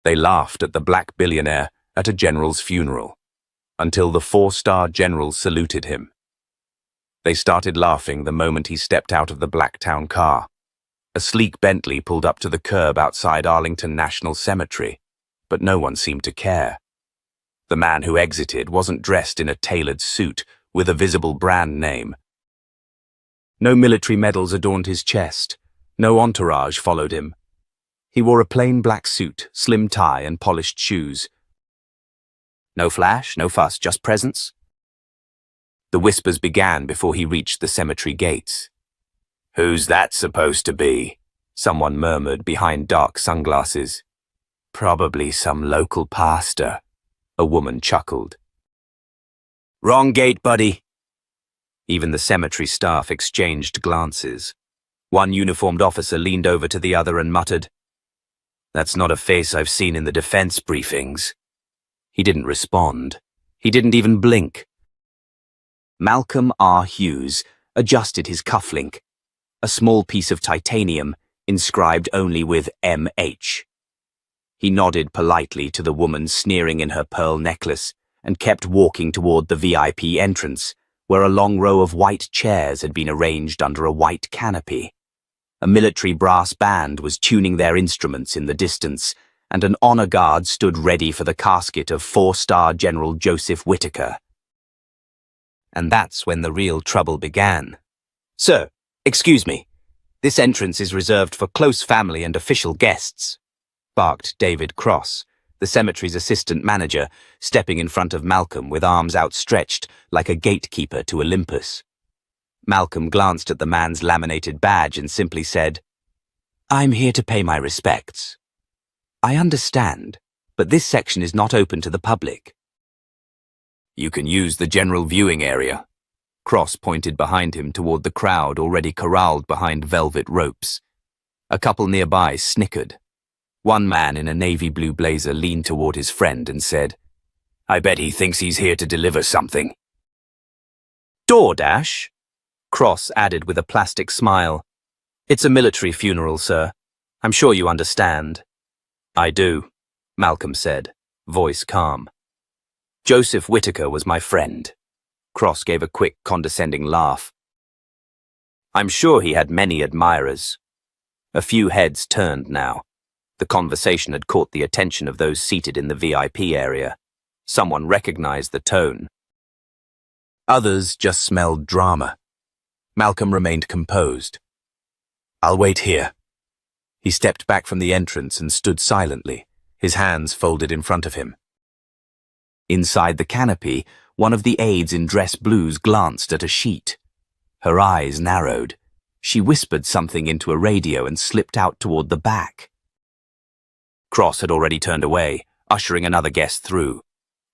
They laughed at the black billionaire at a general's funeral, until the 4-star general saluted him. They started laughing the moment he stepped out of the Blacktown car. A sleek Bentley pulled up to the curb outside Arlington National Cemetery, but no one seemed to care. The man who exited wasn't dressed in a tailored suit with a visible brand name. No military medals adorned his chest. No entourage followed him. He wore a plain black suit, slim tie, and polished shoes. No flash, no fuss, just presence. The whispers began before he reached the cemetery gates. "Who's that supposed to be?" someone murmured behind dark sunglasses. "Probably some local pastor," a woman chuckled. "Wrong gate, buddy." Even the cemetery staff exchanged glances. One uniformed officer leaned over to the other and muttered, "That's not a face I've seen in the defense briefings." He didn't respond. He didn't even blink. Malcolm R. Hughes adjusted his cufflink, a small piece of titanium inscribed only with M.H. He nodded politely to the woman sneering in her pearl necklace and kept walking toward the VIP entrance, where a long row of white chairs had been arranged under a white canopy. A military brass band was tuning their instruments in the distance, and an honor guard stood ready for the casket of 4-star General Joseph Whitaker. And that's when the real trouble began. "Sir, excuse me. This entrance is reserved for close family and official guests," barked David Cross, the cemetery's assistant manager, stepping in front of Malcolm with arms outstretched like a gatekeeper to Olympus. Malcolm glanced at the man's laminated badge and simply said, "I'm here to pay my respects. I understand, but this section is not open to the public." "You can use the general viewing area." Cross pointed behind him toward the crowd already corralled behind velvet ropes. A couple nearby snickered. One man in a navy blue blazer leaned toward his friend and said, "I bet he thinks he's here to deliver something." "DoorDash?" Cross added with a plastic smile. "It's a military funeral, sir. I'm sure you understand." "I do," Malcolm said, voice calm. "Joseph Whitaker was my friend." Cross gave a quick, condescending laugh. "I'm sure he had many admirers." A few heads turned now. The conversation had caught the attention of those seated in the VIP area. Someone recognized the tone. Others just smelled drama. Malcolm remained composed. "I'll wait here." He stepped back from the entrance and stood silently, his hands folded in front of him. Inside the canopy, one of the aides in dress blues glanced at a sheet. Her eyes narrowed. She whispered something into a radio and slipped out toward the back. Cross had already turned away, ushering another guest through.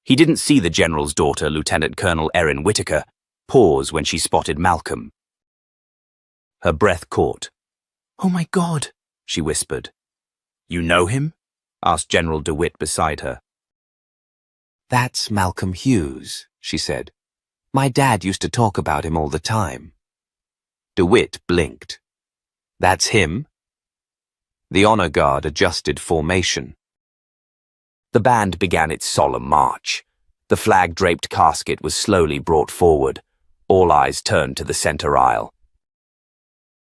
He didn't see the general's daughter, Lieutenant Colonel Erin Whitaker, pause when she spotted Malcolm. Her breath caught. "Oh my God," she whispered. "You know him?" asked General DeWitt beside her. "That's Malcolm Hughes," she said. "My dad used to talk about him all the time." DeWitt blinked. "That's him?" The honor guard adjusted formation. The band began its solemn march. The flag-draped casket was slowly brought forward. All eyes turned to the center aisle.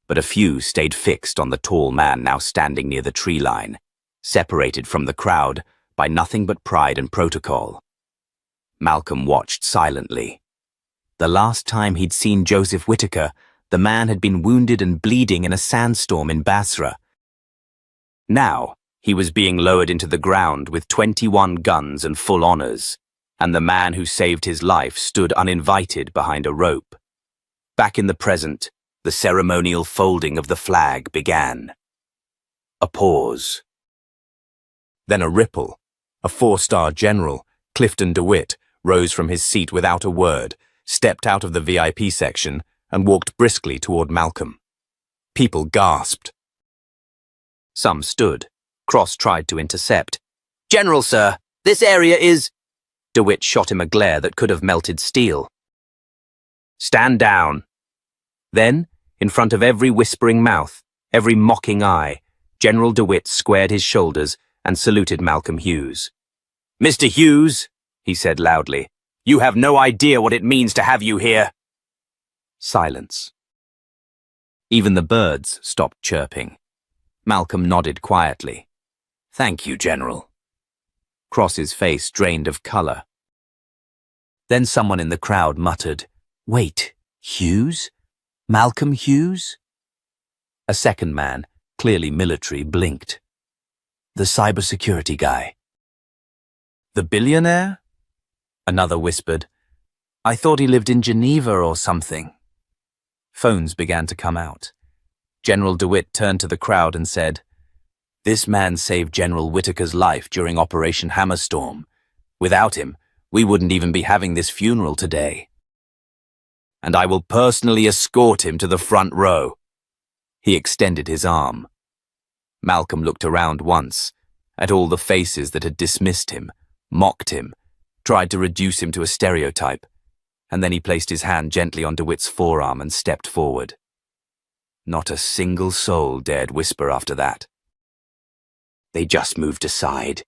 But a few stayed fixed on the tall man now standing near the tree line, separated from the crowd by nothing but pride and protocol. Malcolm watched silently. The last time he'd seen Joseph Whitaker, the man had been wounded and bleeding in a sandstorm in Basra. Now, he was being lowered into the ground with 21 guns and full honors, and the man who saved his life stood uninvited behind a rope. Back in the present, the ceremonial folding of the flag began. A pause. Then a ripple. A 4-star general, Clifton DeWitt, rose from his seat without a word, stepped out of the VIP section, and walked briskly toward Malcolm. People gasped. Some stood. Cross tried to intercept. "General, sir, this area is—" DeWitt shot him a glare that could have melted steel. "Stand down." Then, in front of every whispering mouth, every mocking eye, General DeWitt squared his shoulders and saluted Malcolm Hughes. "Mr. Hughes," he said loudly, "you have no idea what it means to have you here." Silence. Even the birds stopped chirping. Malcolm nodded quietly. "Thank you, General." Cross's face drained of color. Then someone in the crowd muttered, "Wait, Hughes? Malcolm Hughes?" A second man, clearly military, blinked. "The cybersecurity guy." "The billionaire?" Another whispered, "I thought he lived in Geneva or something." Phones began to come out. General DeWitt turned to the crowd and said, "This man saved General Whitaker's life during Operation Hammerstorm. Without him, we wouldn't even be having this funeral today. And I will personally escort him to the front row." He extended his arm. Malcolm looked around once, at all the faces that had dismissed him, mocked him, tried to reduce him to a stereotype, and then he placed his hand gently on DeWitt's forearm and stepped forward. Not a single soul dared whisper after that. They just moved aside,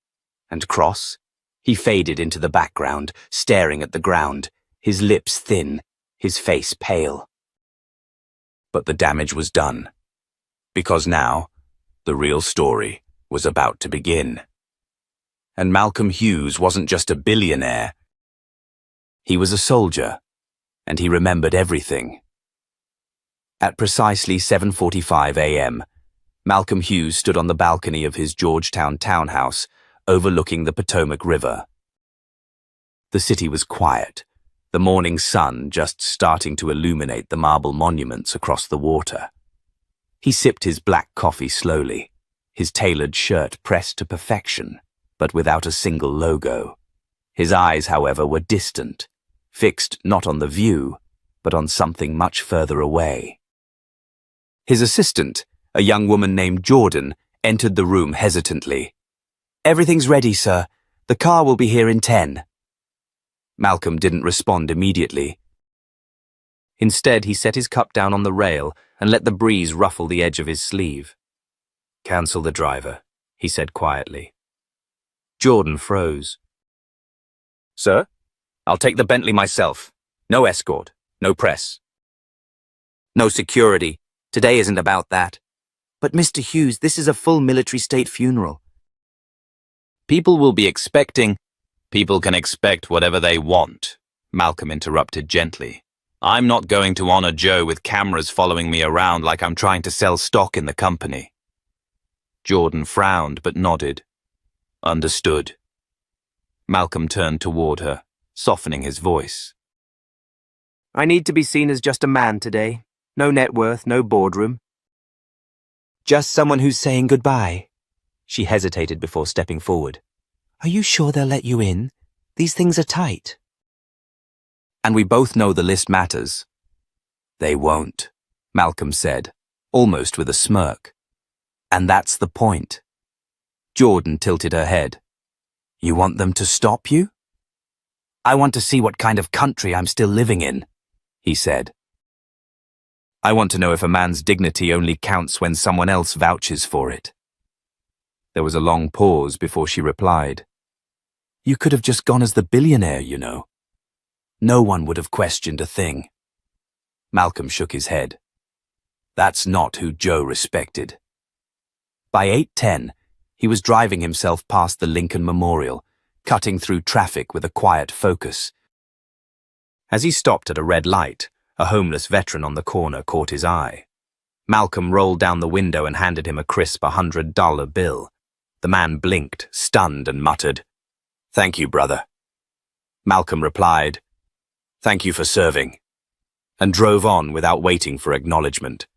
and Cross, he faded into the background, staring at the ground, his lips thin, his face pale. But the damage was done, because now the real story was about to begin. And Malcolm Hughes wasn't just a billionaire. He was a soldier, and he remembered everything. At precisely 7:45 a.m., Malcolm Hughes stood on the balcony of his Georgetown townhouse, overlooking the Potomac River. The city was quiet, the morning sun just starting to illuminate the marble monuments across the water. He sipped his black coffee slowly, his tailored shirt pressed to perfection, but without a single logo. His eyes, however, were distant, fixed not on the view, but on something much further away. His assistant, a young woman named Jordan, entered the room hesitantly. "Everything's ready, sir. The car will be here in 10. Malcolm didn't respond immediately. Instead, he set his cup down on the rail and let the breeze ruffle the edge of his sleeve. "Cancel the driver," he said quietly. Jordan froze. "Sir? I'll take the Bentley myself. No escort, no press. No security. Today isn't about that." "But Mr. Hughes, this is a full military state funeral." "People will be expecting—" "People can expect whatever they want," Malcolm interrupted gently. "I'm not going to honor Joe with cameras following me around like I'm trying to sell stock in the company." Jordan frowned but nodded. "Understood." Malcolm turned toward her, softening his voice. "I need to be seen as just a man today. No net worth, no boardroom. Just someone who's saying goodbye." She hesitated before stepping forward. "Are you sure they'll let you in? These things are tight." "And we both know the list matters." "They won't," Malcolm said, almost with a smirk. "And that's the point." Jordan tilted her head. "You want them to stop you?" "I want to see what kind of country I'm still living in," he said. "I want to know if a man's dignity only counts when someone else vouches for it." There was a long pause before she replied. "You could have just gone as the billionaire, you know. No one would have questioned a thing." Malcolm shook his head. "That's not who Joe respected." By 8:10, he was driving himself past the Lincoln Memorial, cutting through traffic with a quiet focus. As he stopped at a red light, a homeless veteran on the corner caught his eye. Malcolm rolled down the window and handed him a crisp $100 bill. The man blinked, stunned, and muttered, "Thank you, brother." Malcolm replied, "Thank you for serving," and drove on without waiting for acknowledgement.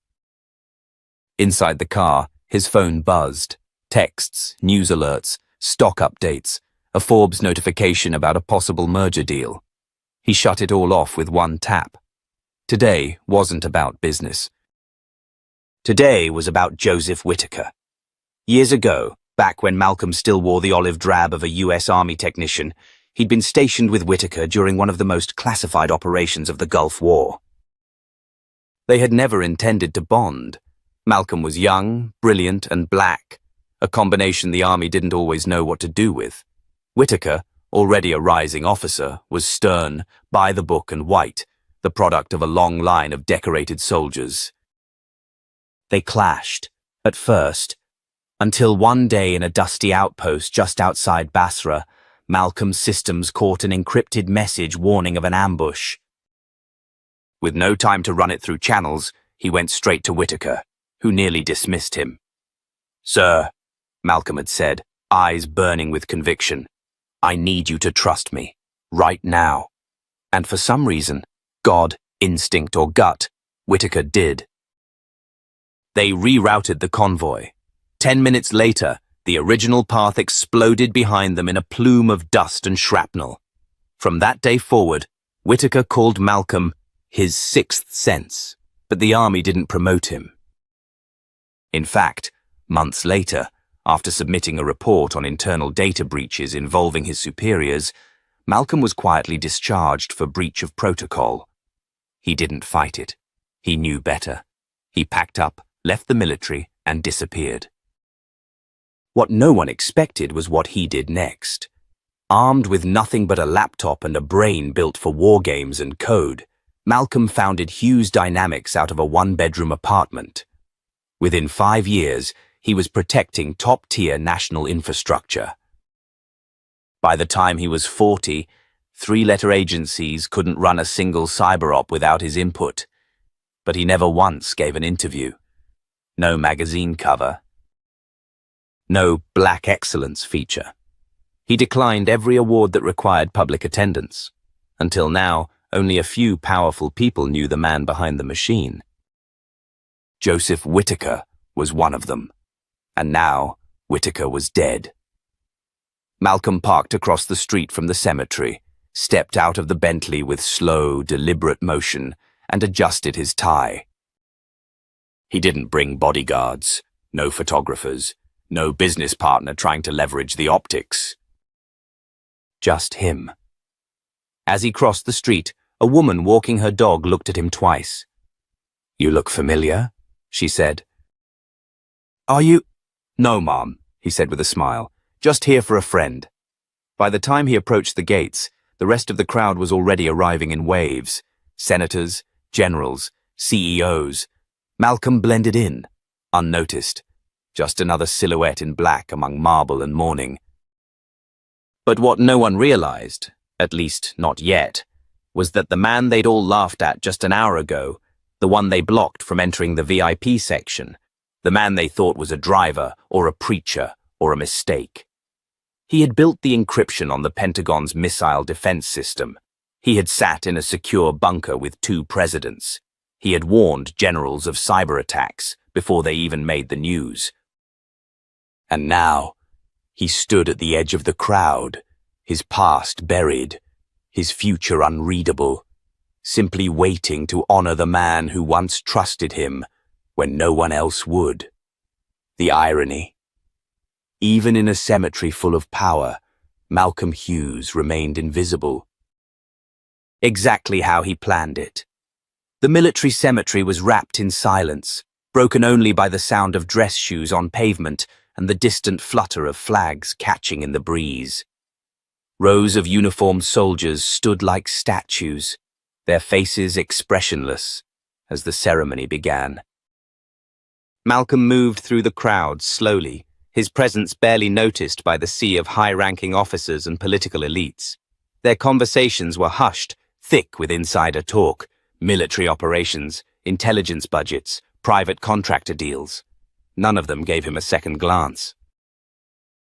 Inside the car, his phone buzzed. Texts, news alerts, stock updates, a Forbes notification about a possible merger deal. He shut it all off with one tap. Today wasn't about business. Today was about Joseph Whitaker. Years ago, back when Malcolm still wore the olive drab of a US Army technician, he'd been stationed with Whitaker during one of the most classified operations of the Gulf War. They had never intended to bond. Malcolm was young, brilliant, and black, a combination the army didn't always know what to do with. Whitaker, already a rising officer, was stern, by the book and white, the product of a long line of decorated soldiers. They clashed, at first, until one day in a dusty outpost just outside Basra, Malcolm's systems caught an encrypted message warning of an ambush. With no time to run it through channels, he went straight to Whitaker, who nearly dismissed him. "Sir," Malcolm had said, eyes burning with conviction, "I need you to trust me, right now." And for some reason, God, instinct or gut, Whitaker did. They rerouted the convoy. 10 minutes later, the original path exploded behind them in a plume of dust and shrapnel. From that day forward, Whitaker called Malcolm his sixth sense, but the army didn't promote him. In fact, months later, after submitting a report on internal data breaches involving his superiors, Malcolm was quietly discharged for breach of protocol. He didn't fight it. He knew better. He packed up, left the military, and disappeared. What no one expected was what he did next. Armed with nothing but a laptop and a brain built for war games and code, Malcolm founded Hughes Dynamics out of a one-bedroom apartment. Within 5 years, he was protecting top-tier national infrastructure. By the time he was 40, 3-letter agencies couldn't run a single cyber op without his input. But he never once gave an interview. No magazine cover. No Black Excellence feature. He declined every award that required public attendance. Until now, only a few powerful people knew the man behind the machine. Joseph Whitaker was one of them. And now, Whitaker was dead. Malcolm parked across the street from the cemetery, stepped out of the Bentley with slow, deliberate motion, and adjusted his tie. He didn't bring bodyguards, no photographers, no business partner trying to leverage the optics. Just him. As he crossed the street, a woman walking her dog looked at him twice. "You look familiar," she said. "Are you—" "No, Mom," he said with a smile. "Just here for a friend." By the time he approached the gates, the rest of the crowd was already arriving in waves. Senators, generals, CEOs. Malcolm blended in, unnoticed. Just another silhouette in black among marble and mourning. But what no one realized, at least not yet, was that the man they'd all laughed at just an hour ago, the one they blocked from entering the VIP section, the man they thought was a driver or a preacher or a mistake. He had built the encryption on the Pentagon's missile defense system. He had sat in a secure bunker with 2 presidents. He had warned generals of cyber attacks before they even made the news. And now, he stood at the edge of the crowd, his past buried, his future unreadable, simply waiting to honor the man who once trusted him when no one else would. The irony. Even in a cemetery full of power, Malcolm Hughes remained invisible. Exactly how he planned it. The military cemetery was wrapped in silence, broken only by the sound of dress shoes on pavement and the distant flutter of flags catching in the breeze. Rows of uniformed soldiers stood like statues, their faces expressionless, as the ceremony began. Malcolm moved through the crowd slowly, his presence barely noticed by the sea of high-ranking officers and political elites. Their conversations were hushed, thick with insider talk, military operations, intelligence budgets, private contractor deals. None of them gave him a second glance.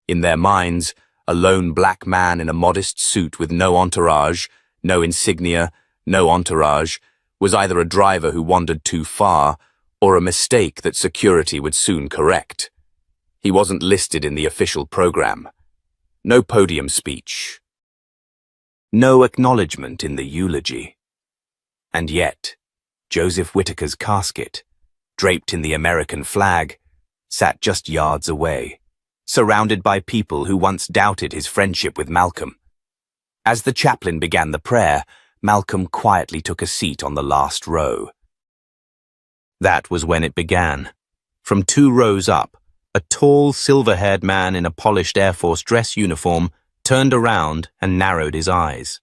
In their minds, a lone black man in a modest suit with no entourage, no insignia, no entourage, was either a driver who wandered too far or a mistake that security would soon correct. He wasn't listed in the official program. No podium speech. No acknowledgement in the eulogy. And yet, Joseph Whitaker's casket, draped in the American flag, sat just yards away, surrounded by people who once doubted his friendship with Malcolm. As the chaplain began the prayer, Malcolm quietly took a seat on the last row. That was when it began. From 2 rows up, A tall, silver-haired man in a polished Air Force dress uniform turned around and narrowed his eyes.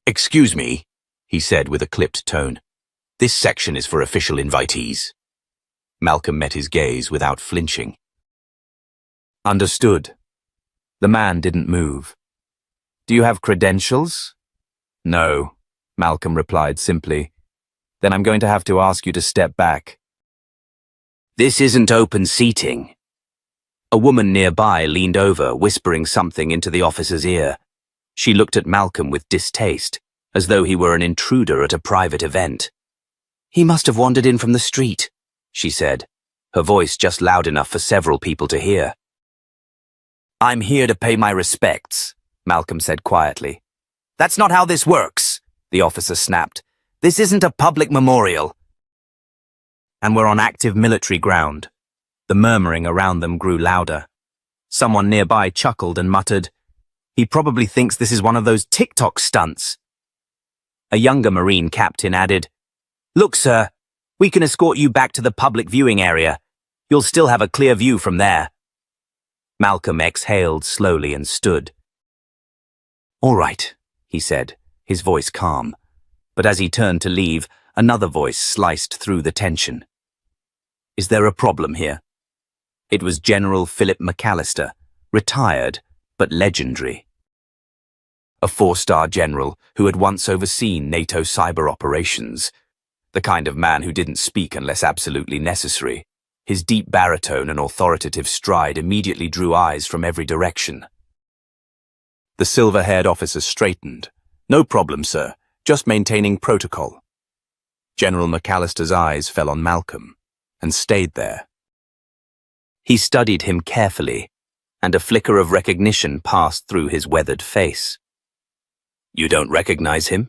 "Excuse me," he said with a clipped tone. "This section is for official invitees." Malcolm met his gaze without flinching. "Understood." The man didn't move. "Do you have credentials?" "No," Malcolm replied simply. "Then I'm going to have to ask you to step back." "This isn't open seating." A woman nearby leaned over, whispering something into the officer's ear. She looked at Malcolm with distaste, as though he were an intruder at a private event. "He must have wandered in from the street," she said, her voice just loud enough for several people to hear. "I'm here to pay my respects," Malcolm said quietly. "That's not how this works," the officer snapped. "This isn't a public memorial." And we're on active military ground. The murmuring around them grew louder. Someone nearby chuckled and muttered, "He probably thinks this is one of those TikTok stunts." A younger Marine captain added, "Look, sir, we can escort you back to the public viewing area. You'll still have a clear view from there." Malcolm exhaled slowly and stood. "All right," he said, his voice calm. But as he turned to leave, another voice sliced through the tension. "Is there a problem here?" It was General Philip McAllister, retired but legendary. A four-star general who had once overseen NATO cyber operations. The kind of man who didn't speak unless absolutely necessary. His deep baritone and authoritative stride immediately drew eyes from every direction. The silver-haired officer straightened. "No problem, sir. Just maintaining protocol." General McAllister's eyes fell on Malcolm and stayed there. He studied him carefully, and a flicker of recognition passed through his weathered face. "You don't recognize him?"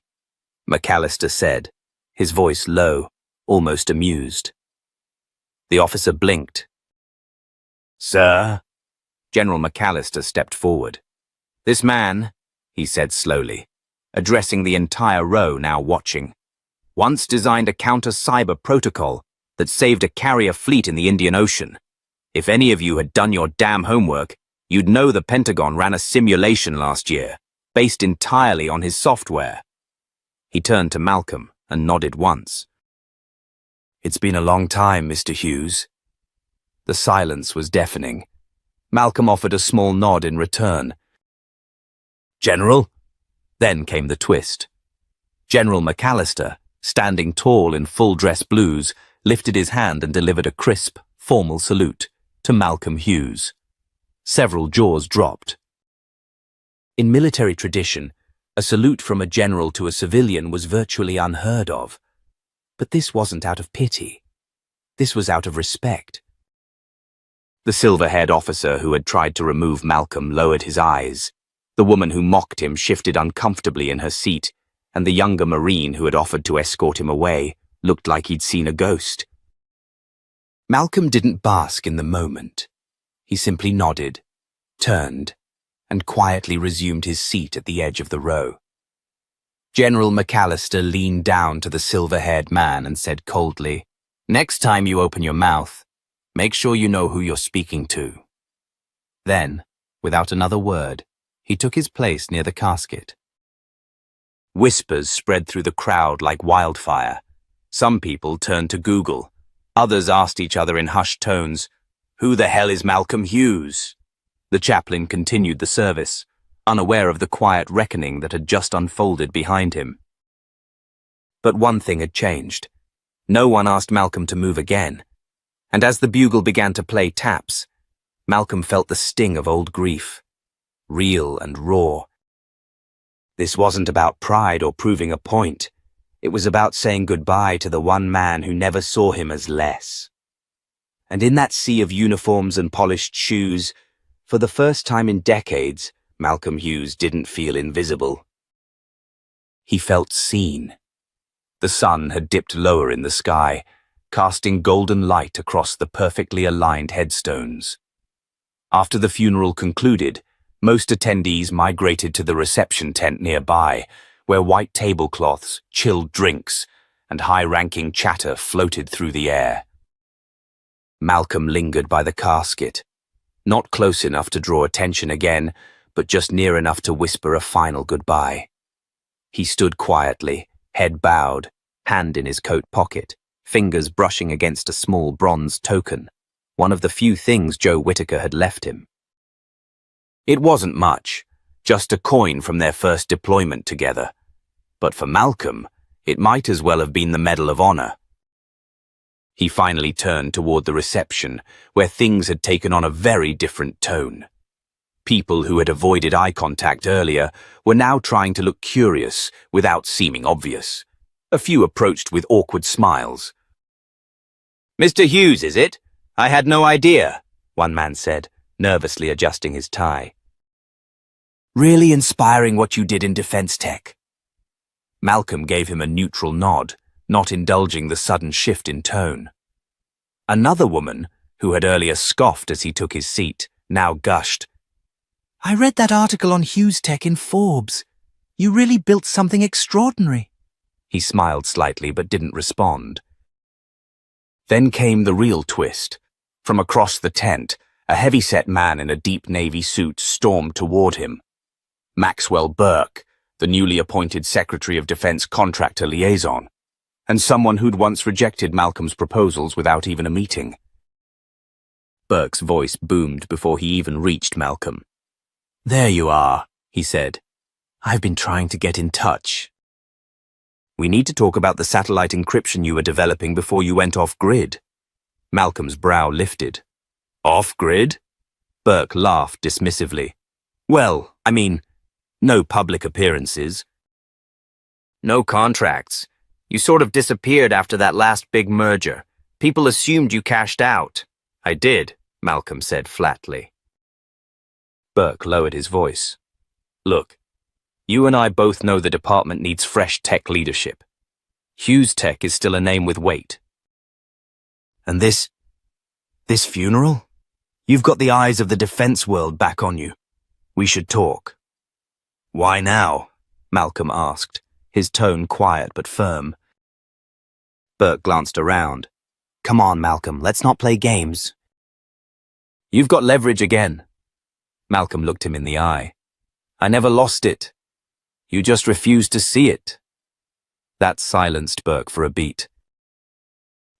McAllister said, his voice low, almost amused. The officer blinked. "Sir?" General McAllister stepped forward. "This man," he said slowly, addressing the entire row now watching, "once designed a counter-cyber protocol that saved a carrier fleet in the Indian Ocean. If any of you had done your damn homework, you'd know the Pentagon ran a simulation last year, based entirely on his software." He turned to Malcolm and nodded once. "It's been a long time, Mr. Hughes." The silence was deafening. Malcolm offered a small nod in return. "General?" Then came the twist. General McAllister, standing tall in full-dress blues, lifted his hand and delivered a crisp, formal salute to Malcolm Hughes. Several jaws dropped. In military tradition, a salute from a general to a civilian was virtually unheard of. But this wasn't out of pity. This was out of respect. The silver-haired officer who had tried to remove Malcolm lowered his eyes. The woman who mocked him shifted uncomfortably in her seat, and the younger Marine who had offered to escort him away looked like he'd seen a ghost. Malcolm didn't bask in the moment. He simply nodded, turned, and quietly resumed his seat at the edge of the row. General McAllister leaned down to the silver-haired man and said coldly, "Next time you open your mouth, make sure you know who you're speaking to." Then, without another word, he took his place near the casket. Whispers spread through the crowd like wildfire. Some people turned to Google. Others asked each other in hushed tones, "Who the hell is Malcolm Hughes?" The chaplain continued the service, unaware of the quiet reckoning that had just unfolded behind him. But one thing had changed. No one asked Malcolm to move again. And as the bugle began to play taps, Malcolm felt the sting of old grief, real and raw. This wasn't about pride or proving a point. It was about saying goodbye to the one man who never saw him as less. And in that sea of uniforms and polished shoes, for the first time in decades, Malcolm Hughes didn't feel invisible. He felt seen. The sun had dipped lower in the sky, casting golden light across the perfectly aligned headstones. After the funeral concluded, most attendees migrated to the reception tent nearby, where white tablecloths, chilled drinks, and high-ranking chatter floated through the air. Malcolm lingered by the casket, not close enough to draw attention again, but just near enough to whisper a final goodbye. He stood quietly, head bowed, hand in his coat pocket, fingers brushing against a small bronze token, one of the few things Joe Whitaker had left him. It wasn't much, just a coin from their first deployment together. But for Malcolm, it might as well have been the Medal of Honor. He finally turned toward the reception, where things had taken on a very different tone. People who had avoided eye contact earlier were now trying to look curious without seeming obvious. A few approached with awkward smiles. "Mr. Hughes, is it? I had no idea," one man said, nervously adjusting his tie. "Really inspiring what you did in defense tech." Malcolm gave him a neutral nod, not indulging the sudden shift in tone. Another woman, who had earlier scoffed as he took his seat, now gushed. "I read that article on Hughes Tech in Forbes. You really built something extraordinary." He smiled slightly but didn't respond. Then came the real twist. From across the tent, a heavy-set man in a deep navy suit stormed toward him. Maxwell Burke, the newly appointed Secretary of Defense Contractor Liaison, and someone who'd once rejected Malcolm's proposals without even a meeting. Burke's voice boomed before he even reached Malcolm. "There you are," he said. "I've been trying to get in touch. We need to talk about the satellite encryption you were developing before you went off-grid." Malcolm's brow lifted. "Off-grid?" Burke laughed dismissively. "Well, I mean, no public appearances. No contracts. You sort of disappeared after that last big merger. People assumed you cashed out." "I did," Malcolm said flatly. Burke lowered his voice. "Look, you and I both know the department needs fresh tech leadership. Hughes Tech is still a name with weight. And this funeral? You've got the eyes of the defense world back on you. We should talk." "Why now?" Malcolm asked, his tone quiet but firm. Burke glanced around. "Come on, Malcolm, let's not play games." "You've got leverage again." Malcolm looked him in the eye. "I never lost it. You just refused to see it." That silenced Burke for a beat.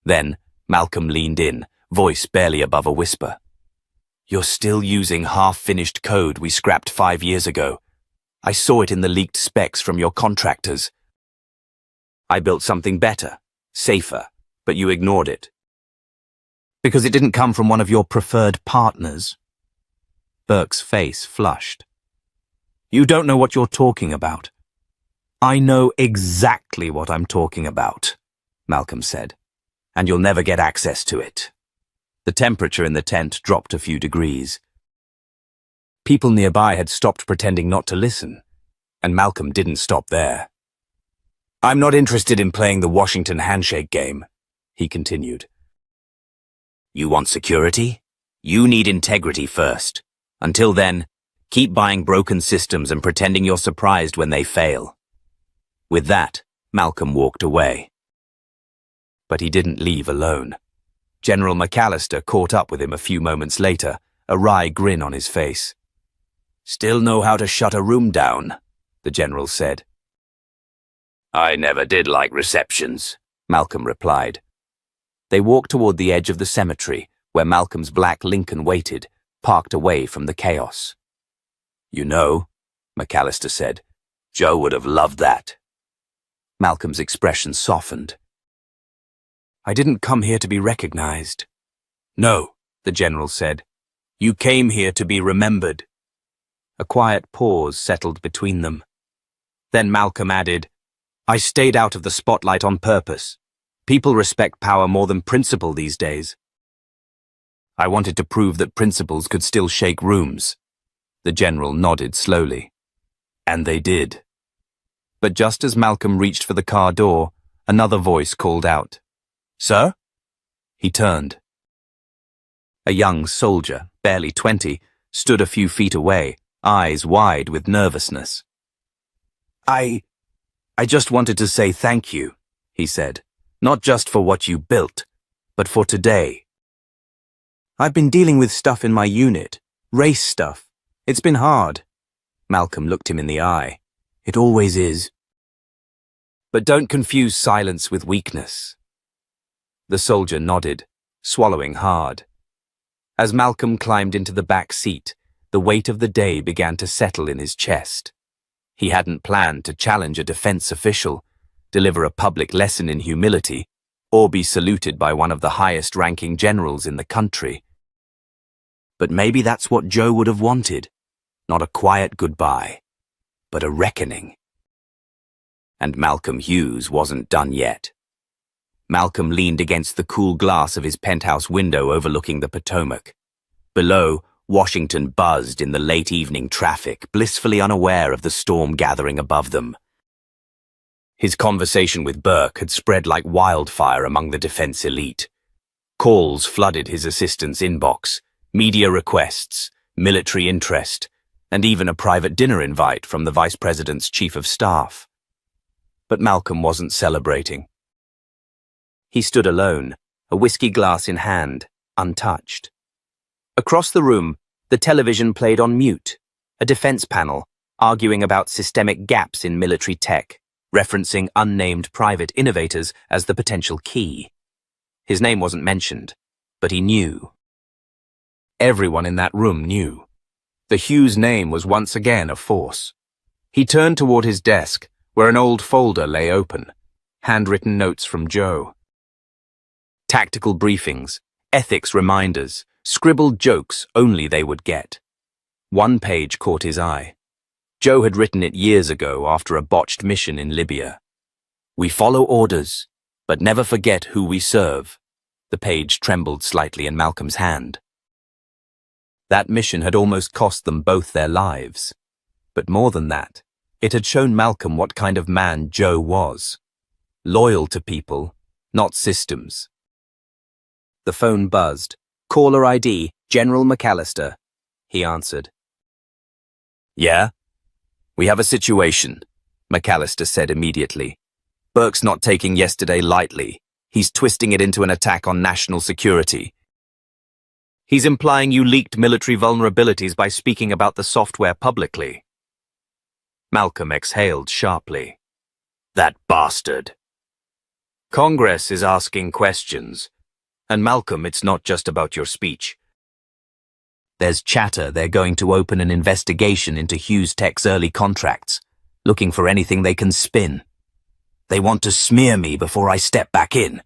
Then Malcolm leaned in, voice barely above a whisper. "You're still using half-finished code we scrapped 5 years ago. I saw it in the leaked specs from your contractors. I built something better, safer, but you ignored it. Because it didn't come from one of your preferred partners." Burke's face flushed. "You don't know what you're talking about." "I know exactly what I'm talking about," Malcolm said, "and you'll never get access to it." The temperature in the tent dropped a few degrees. People nearby had stopped pretending not to listen, and Malcolm didn't stop there. "I'm not interested in playing the Washington handshake game," he continued. "You want security? You need integrity first. Until then, keep buying broken systems and pretending you're surprised when they fail." With that, Malcolm walked away. But he didn't leave alone. General McAllister caught up with him a few moments later, a wry grin on his face. "Still know how to shut a room down," the general said. "I never did like receptions," Malcolm replied. They walked toward the edge of the cemetery, where Malcolm's black Lincoln waited, parked away from the chaos. "You know," McAllister said, "Joe would have loved that." Malcolm's expression softened. "I didn't come here to be recognized." "No," the general said. "You came here to be remembered." A quiet pause settled between them. Then Malcolm added, "I stayed out of the spotlight on purpose. People respect power more than principle these days. I wanted to prove that principles could still shake rooms." The general nodded slowly. "And they did." But just as Malcolm reached for the car door, another voice called out, "Sir?" He turned. A young soldier, barely 20, stood a few feet away, eyes wide with nervousness. I just wanted to say thank you," he said, "not just for what you built, but for today." I've been dealing with stuff in my unit. Race stuff. It's been hard. Malcolm looked him in the eye. It always is. But don't confuse silence with weakness. The soldier nodded, swallowing hard. As Malcolm climbed into the back seat, the weight of the day began to settle in his chest. He hadn't planned to challenge a defense official, deliver a public lesson in humility, or be saluted by one of the highest-ranking generals in the country. But maybe that's what Joe would have wanted. Not a quiet goodbye, but a reckoning. And Malcolm Hughes wasn't done yet. Malcolm leaned against the cool glass of his penthouse window overlooking the Potomac. Below, Washington buzzed in the late evening traffic, blissfully unaware of the storm gathering above them. His conversation with Burke had spread like wildfire among the defense elite. Calls flooded his assistant's inbox, media requests, military interest, and even a private dinner invite from the Vice President's Chief of Staff. But Malcolm wasn't celebrating. He stood alone, a whiskey glass in hand, untouched. Across the room, the television played on mute, a defense panel arguing about systemic gaps in military tech, referencing unnamed private innovators as the potential key. His name wasn't mentioned, but he knew. Everyone in that room knew. The Hughes name was once again a force. He turned toward his desk, where an old folder lay open, handwritten notes from Joe. Tactical briefings, ethics reminders, scribbled jokes only they would get. One page caught his eye. Joe had written it years ago after a botched mission in Libya. "We follow orders, but never forget who we serve." The page trembled slightly in Malcolm's hand. That mission had almost cost them both their lives. But more than that, it had shown Malcolm what kind of man Joe was. Loyal to people, not systems. The phone buzzed. "Caller ID, General McAllister," he answered. "Yeah? We have a situation," McAllister said immediately. "Burke's not taking yesterday lightly. He's twisting it into an attack on national security. He's implying you leaked military vulnerabilities by speaking about the software publicly." Malcolm exhaled sharply. "That bastard." "Congress is asking questions. And Malcolm, it's not just about your speech. There's chatter they're going to open an investigation into Hughes Tech's early contracts, looking for anything they can spin. They want to smear me before I step back in,"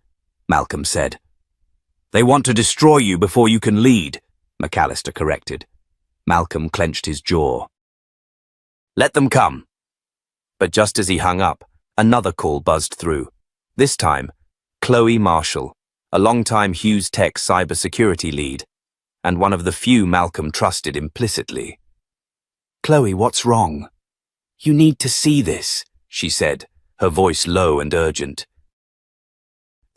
Malcolm said. "They want to destroy you before you can lead," McAllister corrected. Malcolm clenched his jaw. "Let them come." But just as he hung up, another call buzzed through. This time, Chloe Marshall, a longtime Hughes Tech cybersecurity lead, and one of the few Malcolm trusted implicitly. "Chloe, what's wrong?" "You need to see this," she said, her voice low and urgent.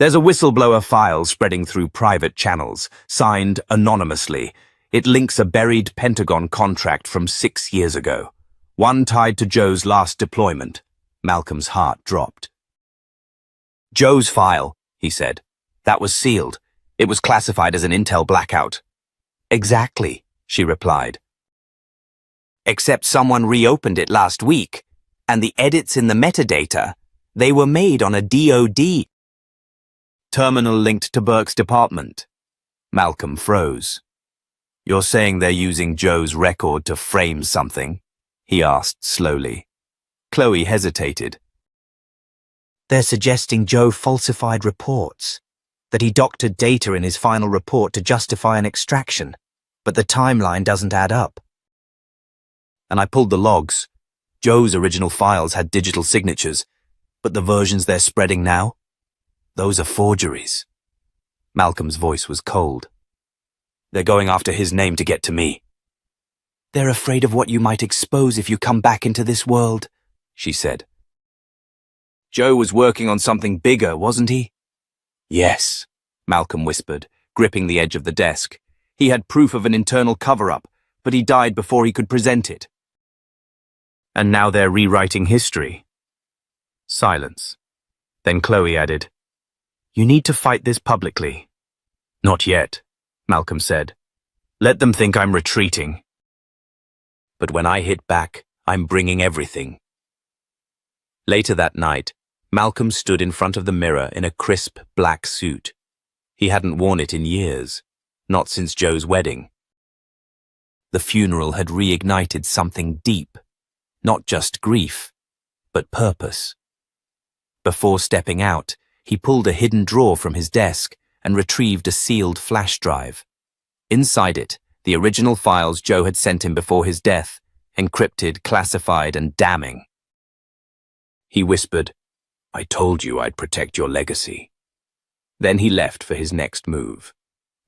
"There's a whistleblower file spreading through private channels, signed anonymously. It links a buried Pentagon contract from 6 years ago, one tied to Joe's last deployment." Malcolm's heart dropped. "Joe's file," he said. "That was sealed. It was classified as an intel blackout." "Exactly," she replied. "Except someone reopened it last week, and the edits in the metadata, they were made on a DoD terminal linked to Burke's department." Malcolm froze. "You're saying they're using Joe's record to frame something?" he asked slowly. Chloe hesitated. "They're suggesting Joe falsified reports, that he doctored data in his final report to justify an extraction, but the timeline doesn't add up. And I pulled the logs. Joe's original files had digital signatures, but the versions they're spreading now, those are forgeries." Malcolm's voice was cold. "They're going after his name to get to me." "They're afraid of what you might expose if you come back into this world," she said. "Joe was working on something bigger, wasn't he?" "Yes," Malcolm whispered, gripping the edge of the desk. "He had proof of an internal cover-up, but he died before he could present it." "And now they're rewriting history." Silence. Then Chloe added, "You need to fight this publicly." "Not yet," Malcolm said. Let them think I'm retreating. But when I hit back, I'm bringing everything. Later that night, Malcolm stood in front of the mirror in a crisp black suit. He hadn't worn it in years, not since Joe's wedding. The funeral had reignited something deep, not just grief, but purpose. Before stepping out, he pulled a hidden drawer from his desk and retrieved a sealed flash drive. Inside it, the original files Joe had sent him before his death, encrypted, classified, and damning. He whispered, "I told you I'd protect your legacy." Then he left for his next move.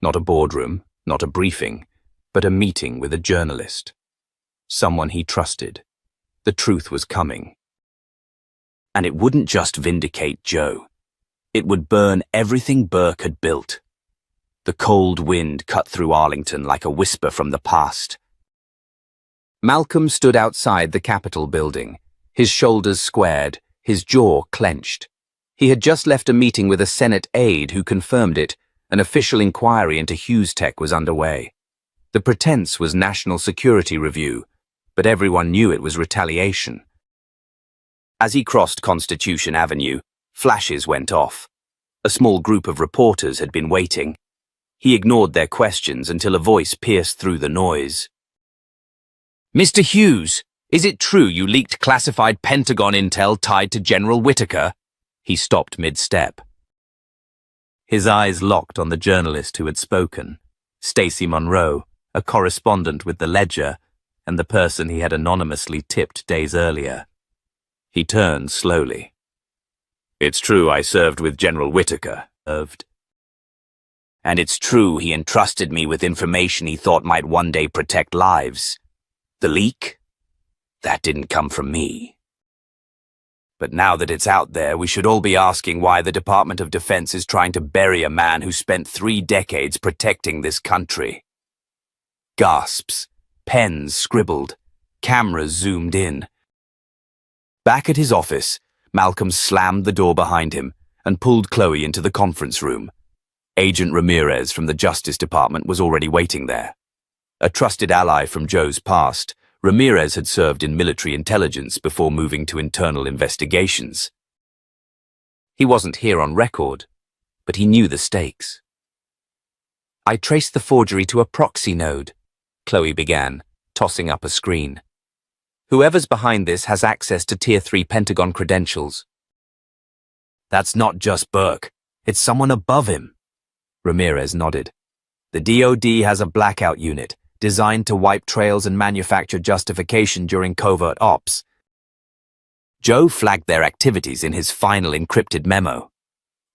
Not a boardroom, not a briefing, but a meeting with a journalist. Someone he trusted. The truth was coming. And it wouldn't just vindicate Joe. It would burn everything Burke had built. The cold wind cut through Arlington like a whisper from the past. Malcolm stood outside the Capitol building, his shoulders squared, his jaw clenched. He had just left a meeting with a Senate aide who confirmed it. An official inquiry into Hughes Tech was underway. The pretense was national security review, but everyone knew it was retaliation. As he crossed Constitution Avenue, flashes went off. A small group of reporters had been waiting. He ignored their questions until a voice pierced through the noise. "Mr. Hughes, is it true you leaked classified Pentagon intel tied to General Whitaker?" He stopped mid-step. His eyes locked on the journalist who had spoken, Stacey Monroe, a correspondent with the Ledger, and the person he had anonymously tipped days earlier. He turned slowly. "It's true I served with General Whitaker, and it's true he entrusted me with information he thought might one day protect lives. The leak? That didn't come from me. But now that it's out there, we should all be asking why the Department of Defense is trying to bury a man who spent 3 decades protecting this country." Gasps, pens scribbled, cameras zoomed in. Back at his office, Malcolm slammed the door behind him and pulled Chloe into the conference room. Agent Ramirez from the Justice Department was already waiting there. A trusted ally from Joe's past, Ramirez had served in military intelligence before moving to internal investigations. He wasn't here on record, but he knew the stakes. "I traced the forgery to a proxy node," Chloe began, tossing up a screen. "Whoever's behind this has access to Tier 3 Pentagon credentials." "That's not just Burke. It's someone above him." Ramirez nodded. "The DoD has a blackout unit designed to wipe trails and manufacture justification during covert ops. Joe flagged their activities in his final encrypted memo,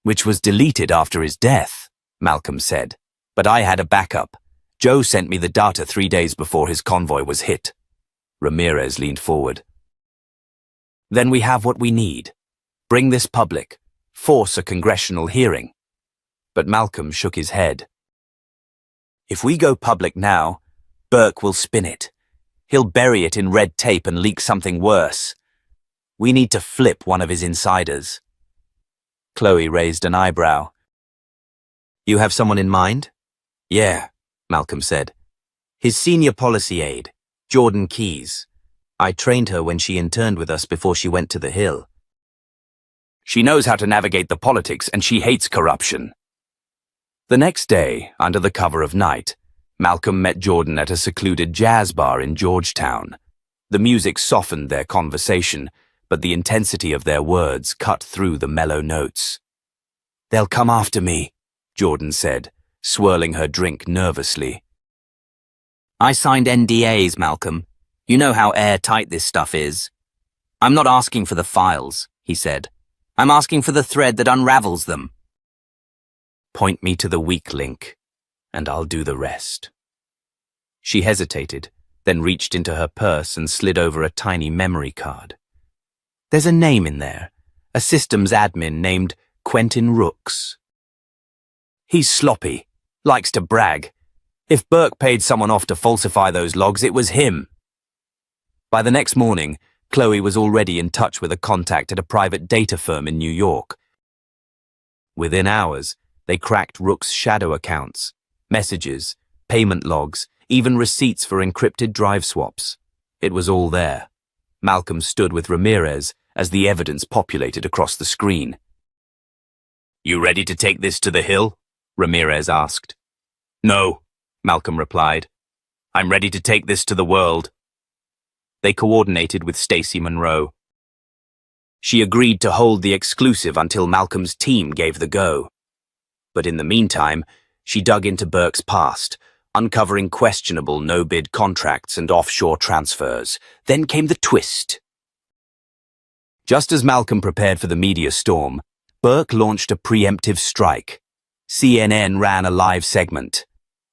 which was deleted after his death," Malcolm said. "But I had a backup. Joe sent me the data 3 days before his convoy was hit." Ramirez leaned forward. "Then we have what we need. Bring this public. Force a congressional hearing." But Malcolm shook his head. "If we go public now, Burke will spin it. He'll bury it in red tape and leak something worse. We need to flip one of his insiders." Chloe raised an eyebrow. "You have someone in mind?" "Yeah," Malcolm said. "His senior policy aide, Jordan Keyes. I trained her when she interned with us before she went to the Hill. She knows how to navigate the politics and she hates corruption." The next day, under the cover of night, Malcolm met Jordan at a secluded jazz bar in Georgetown. The music softened their conversation, but the intensity of their words cut through the mellow notes. "They'll come after me," Jordan said, swirling her drink nervously. "I signed NDAs, Malcolm. You know how airtight this stuff is." "I'm not asking for the files," he said. "I'm asking for the thread that unravels them." "Point me to the weak link, and I'll do the rest." She hesitated, then reached into her purse and slid over a tiny memory card. "There's a name in there, a systems admin named Quentin Rooks. He's sloppy, likes to brag. If Burke paid someone off to falsify those logs, it was him." By the next morning, Chloe was already in touch with a contact at a private data firm in New York. Within hours, they cracked Rook's shadow accounts, Messages, payment logs, even receipts for encrypted drive swaps. It was all there. Malcolm stood with Ramirez as the evidence populated across the screen. "You ready to take this to the Hill?" Ramirez asked. "No," Malcolm replied. "I'm ready to take this to the world." They coordinated with Stacey Monroe. She agreed to hold the exclusive until Malcolm's team gave the go. But in the meantime, she dug into Burke's past, uncovering questionable no-bid contracts and offshore transfers. Then came the twist. Just as Malcolm prepared for the media storm, Burke launched a preemptive strike. CNN ran a live segment.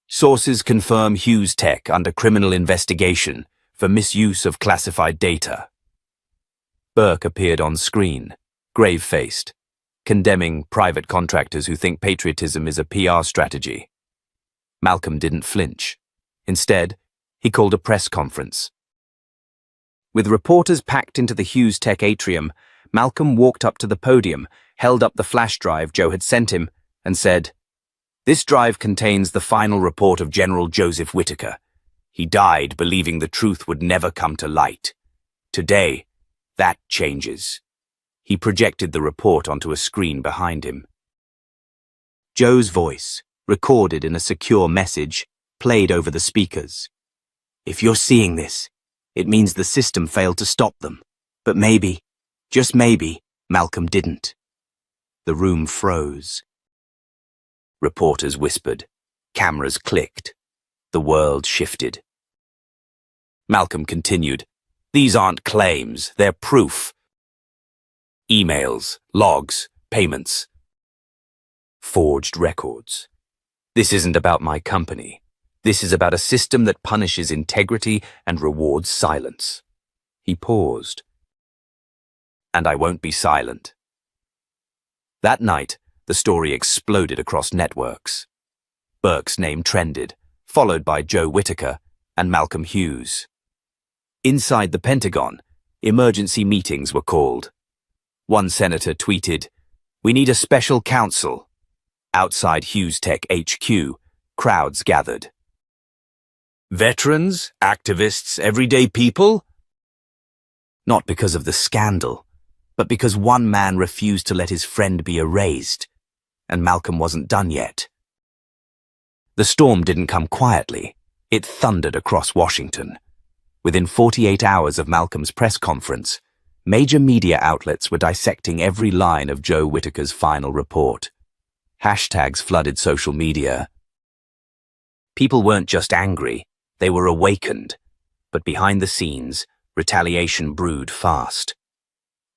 Sources confirm Hughes Tech under criminal investigation for misuse of classified data. Burke appeared on screen, grave-faced, condemning private contractors who think patriotism is a PR strategy. Malcolm didn't flinch. Instead, he called a press conference. With reporters packed into the Hughes Tech atrium, Malcolm walked up to the podium, held up the flash drive Joe had sent him, and said, "This drive contains the final report of General Joseph Whitaker. He died believing the truth would never come to light. Today, that changes." He projected the report onto a screen behind him. Joe's voice, recorded in a secure message, played over the speakers. "If you're seeing this, it means the system failed to stop them. But maybe, just maybe, Malcolm didn't." The room froze. Reporters whispered. Cameras clicked. The world shifted. Malcolm continued. "These aren't claims, they're proof. Emails, logs, payments. Forged records. This isn't about my company. This is about a system that punishes integrity and rewards silence." He paused. "And I won't be silent." That night, the story exploded across networks. Burke's name trended, followed by Joe Whitaker and Malcolm Hughes. Inside the Pentagon, emergency meetings were called. One senator tweeted, "We need a special counsel." Outside Hughes Tech HQ, crowds gathered. Veterans, activists, everyday people? Not because of the scandal, but because one man refused to let his friend be erased, and Malcolm wasn't done yet. The storm didn't come quietly. It thundered across Washington. Within 48 hours of Malcolm's press conference, major media outlets were dissecting every line of Joe Whitaker's final report. Hashtags flooded social media. People weren't just angry, they were awakened. But behind the scenes, retaliation brewed fast.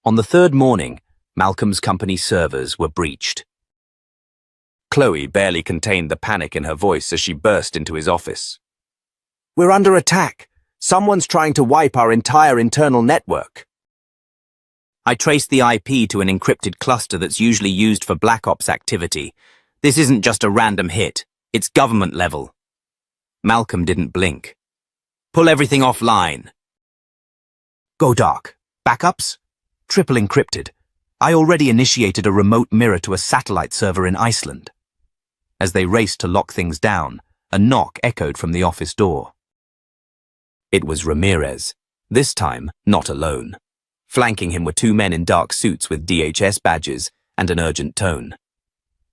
On the third morning, Malcolm's company's servers were breached. Chloe barely contained the panic in her voice as she burst into his office. "We're under attack. Someone's trying to wipe our entire internal network." I traced the IP to an encrypted cluster that's usually used for Black Ops activity. This isn't just a random hit. It's government level. Malcolm didn't blink. "Pull everything offline." "Go dark. Backups? Triple encrypted. I already initiated a remote mirror to a satellite server in Iceland." As they raced to lock things down, a knock echoed from the office door. It was Ramirez, this time not alone. Flanking him were two men in dark suits with DHS badges and an urgent tone.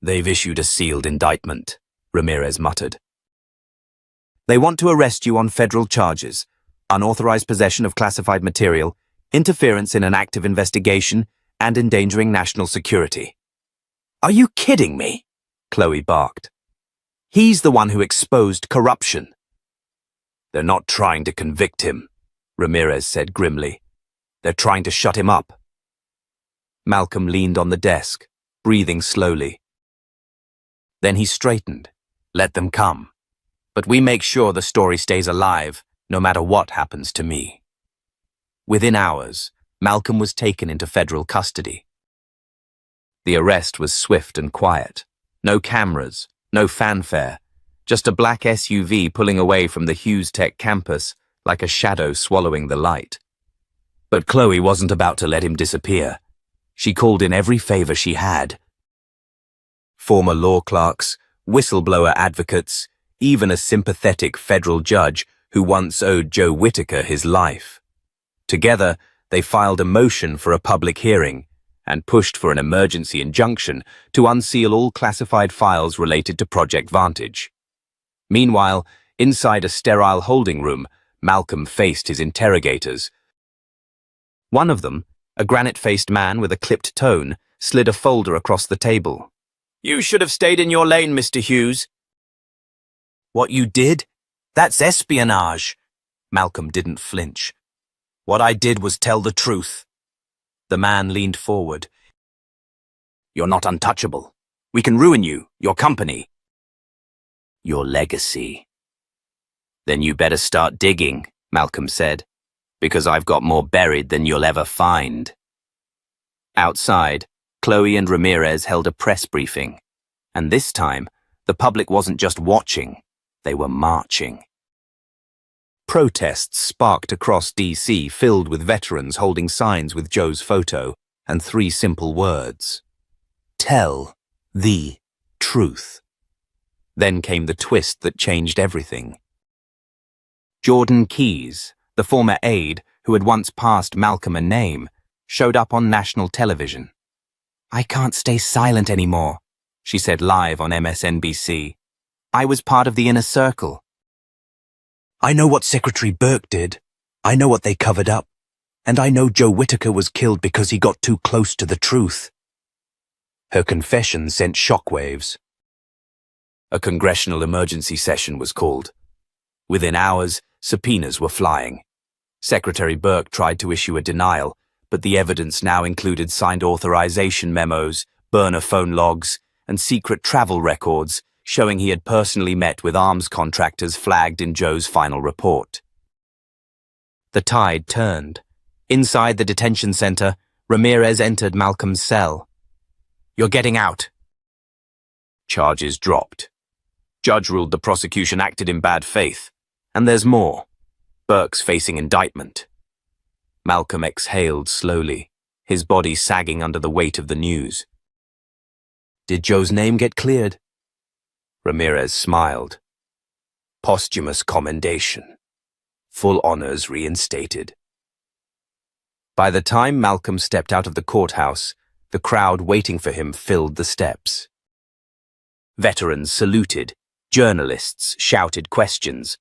"They've issued a sealed indictment," Ramirez muttered. "They want to arrest you on federal charges, unauthorized possession of classified material, interference in an active investigation, and endangering national security." "Are you kidding me?" Chloe barked. "He's the one who exposed corruption." "They're not trying to convict him," Ramirez said grimly. "They're trying to shut him up." Malcolm leaned on the desk, breathing slowly. Then he straightened. "Let them come. But we make sure the story stays alive, no matter what happens to me." Within hours, Malcolm was taken into federal custody. The arrest was swift and quiet. No cameras, no fanfare, just a black SUV pulling away from the Hughes Tech campus like a shadow swallowing the light. But Chloe wasn't about to let him disappear. She called in every favor she had. Former law clerks, whistleblower advocates, even a sympathetic federal judge who once owed Joe Whitaker his life. Together, they filed a motion for a public hearing and pushed for an emergency injunction to unseal all classified files related to Project Vantage. Meanwhile, inside a sterile holding room, Malcolm faced his interrogators. One of them, a granite-faced man with a clipped tone, slid a folder across the table. "You should have stayed in your lane, Mr. Hughes." "What you did? That's espionage." Malcolm didn't flinch. "What I did was tell the truth." The man leaned forward. "You're not untouchable. We can ruin you, your company, your legacy." "Then you better start digging," Malcolm said, "because I've got more buried than you'll ever find." Outside, Chloe and Ramirez held a press briefing, and this time, the public wasn't just watching, they were marching. Protests sparked across D.C., filled with veterans holding signs with Joe's photo and 3 simple words: "Tell the truth." Then came the twist that changed everything. Jordan Keyes, the former aide who had once passed Malcolm a name, showed up on national television. "I can't stay silent anymore," she said live on MSNBC. "I was part of the inner circle. I know what Secretary Burke did. I know what they covered up. And I know Joe Whitaker was killed because he got too close to the truth." Her confession sent shockwaves. A congressional emergency session was called. Within hours, subpoenas were flying. Secretary Burke tried to issue a denial, but the evidence now included signed authorization memos, burner phone logs, and secret travel records showing he had personally met with arms contractors flagged in Joe's final report. The tide turned. Inside the detention center, Ramirez entered Malcolm's cell. "You're getting out." Charges dropped. Judge ruled the prosecution acted in bad faith. And there's more. Burke's facing indictment. Malcolm exhaled slowly, his body sagging under the weight of the news. "Did Joe's name get cleared?" Ramirez smiled. "Posthumous commendation. Full honors reinstated." By the time Malcolm stepped out of the courthouse, the crowd waiting for him filled the steps. Veterans saluted. Journalists shouted questions.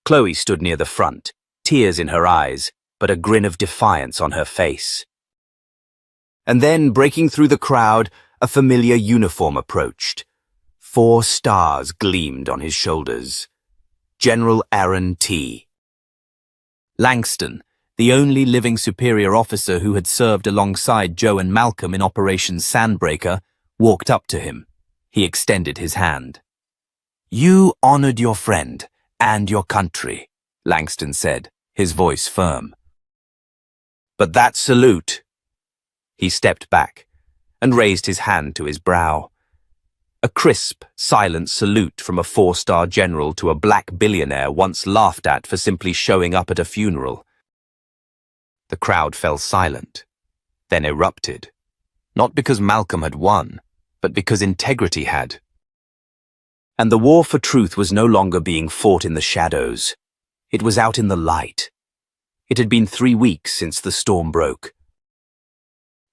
Chloe stood near the front, tears in her eyes, but a grin of defiance on her face. And then, breaking through the crowd, a familiar uniform approached. 4 stars gleamed on his shoulders. General Aaron T. Langston, the only living superior officer who had served alongside Joe and Malcolm in Operation Sandbreaker, walked up to him. He extended his hand. "You honored your friend and your country," Langston said, his voice firm. "But that salute..." He stepped back and raised his hand to his brow. A crisp, silent salute from a 4-star general to a black billionaire once laughed at for simply showing up at a funeral. The crowd fell silent, then erupted. Not because Malcolm had won, but because integrity had. And the war for truth was no longer being fought in the shadows. It was out in the light. It had been 3 weeks since the storm broke.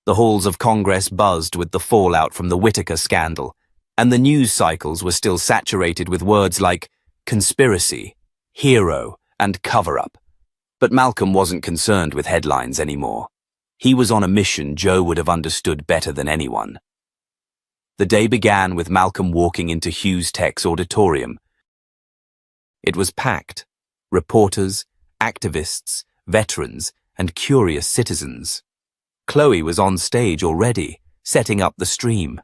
The halls of Congress buzzed with the fallout from the Whitaker scandal, and the news cycles were still saturated with words like conspiracy, hero, and cover-up. But Malcolm wasn't concerned with headlines anymore. He was on a mission Joe would have understood better than anyone. The day began with Malcolm walking into Hughes Tech's auditorium. It was packed. Reporters, activists, veterans, and curious citizens. Chloe was on stage already, setting up the stream.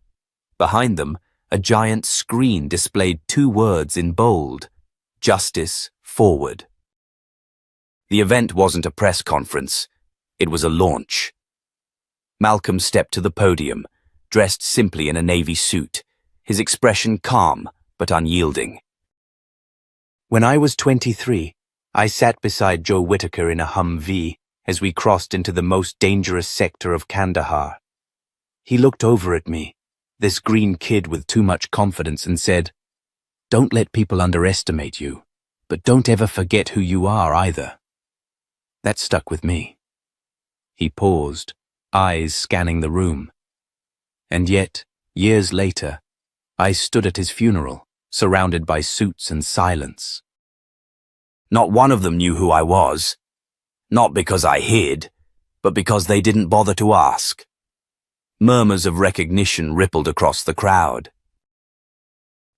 Behind them, a giant screen displayed 2 words in bold: Justice Forward. The event wasn't a press conference. It was a launch. Malcolm stepped to the podium, dressed simply in a navy suit, his expression calm but unyielding. "When I was 23, I sat beside Joe Whitaker in a Humvee as we crossed into the most dangerous sector of Kandahar. He looked over at me, this green kid with too much confidence, and said, Don't let people underestimate you, but don't ever forget who you are either. That stuck with me. He paused, eyes scanning the room. And yet, years later, I stood at his funeral, surrounded by suits and silence. Not one of them knew who I was. Not because I hid, but because they didn't bother to ask. Murmurs of recognition rippled across the crowd.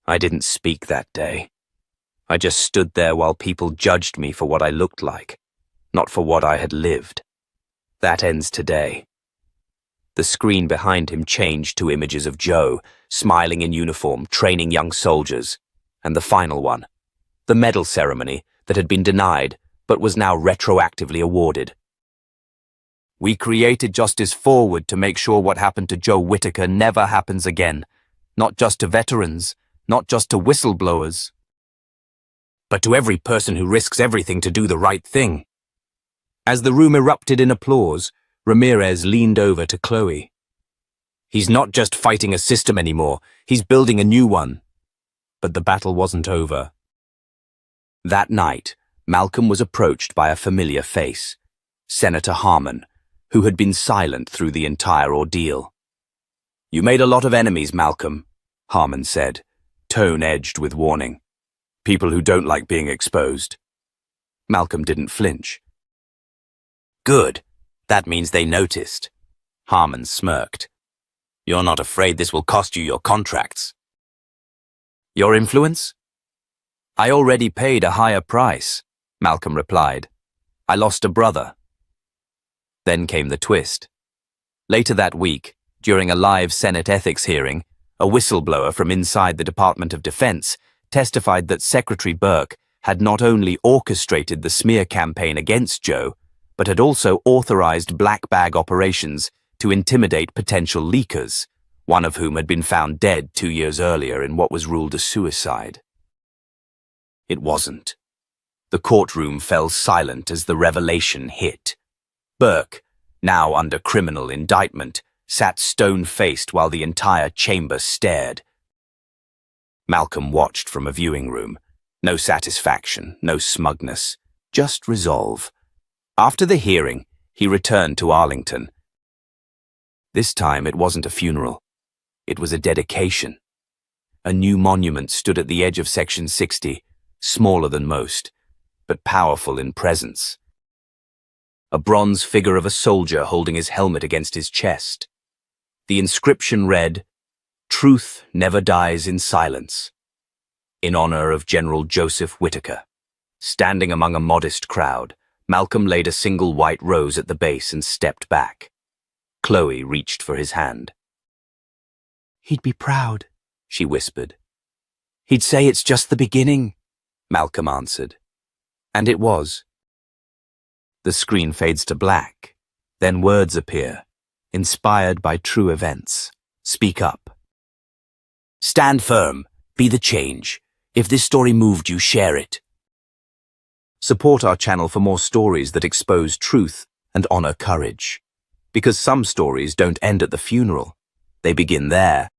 I didn't speak that day. I just stood there while people judged me for what I looked like, not for what I had lived. That ends today. The screen behind him changed to images of Joe, smiling in uniform, training young soldiers. And the final one, the medal ceremony that had been denied but was now retroactively awarded. We created Justice Forward to make sure what happened to Joe Whitaker never happens again. Not just to veterans, not just to whistleblowers, but to every person who risks everything to do the right thing. As the room erupted in applause, Ramirez leaned over to Chloe. He's not just fighting a system anymore, he's building a new one. But the battle wasn't over. That night, Malcolm was approached by a familiar face, Senator Harmon, who had been silent through the entire ordeal. You made a lot of enemies, Malcolm, Harmon said, tone edged with warning. People who don't like being exposed. Malcolm didn't flinch. Good. That means they noticed. Harmon smirked. You're not afraid this will cost you your contracts? Your influence? I already paid a higher price, Malcolm replied. I lost a brother. Then came the twist. Later that week, during a live Senate ethics hearing, a whistleblower from inside the Department of Defense testified that Secretary Burke had not only orchestrated the smear campaign against Joe, but had also authorized black bag operations to intimidate potential leakers, one of whom had been found dead 2 years earlier in what was ruled a suicide. It wasn't. The courtroom fell silent as the revelation hit. Burke, now under criminal indictment, sat stone-faced while the entire chamber stared. Malcolm watched from a viewing room. No satisfaction, no smugness, just resolve. After the hearing, he returned to Arlington. This time it wasn't a funeral. It was a dedication. A new monument stood at the edge of Section 60, smaller than most, but powerful in presence. A bronze figure of a soldier holding his helmet against his chest. The inscription read, Truth never dies in silence. In honor of General Joseph Whitaker. Standing among a modest crowd, Malcolm laid a single white rose at the base and stepped back. Chloe reached for his hand. He'd be proud, she whispered. He'd say it's just the beginning, Malcolm answered. And it was. The screen fades to black. Then words appear, inspired by true events. Speak up. Stand firm. Be the change. If this story moved you, share it. Support our channel for more stories that expose truth and honor courage. Because some stories don't end at the funeral. They begin there,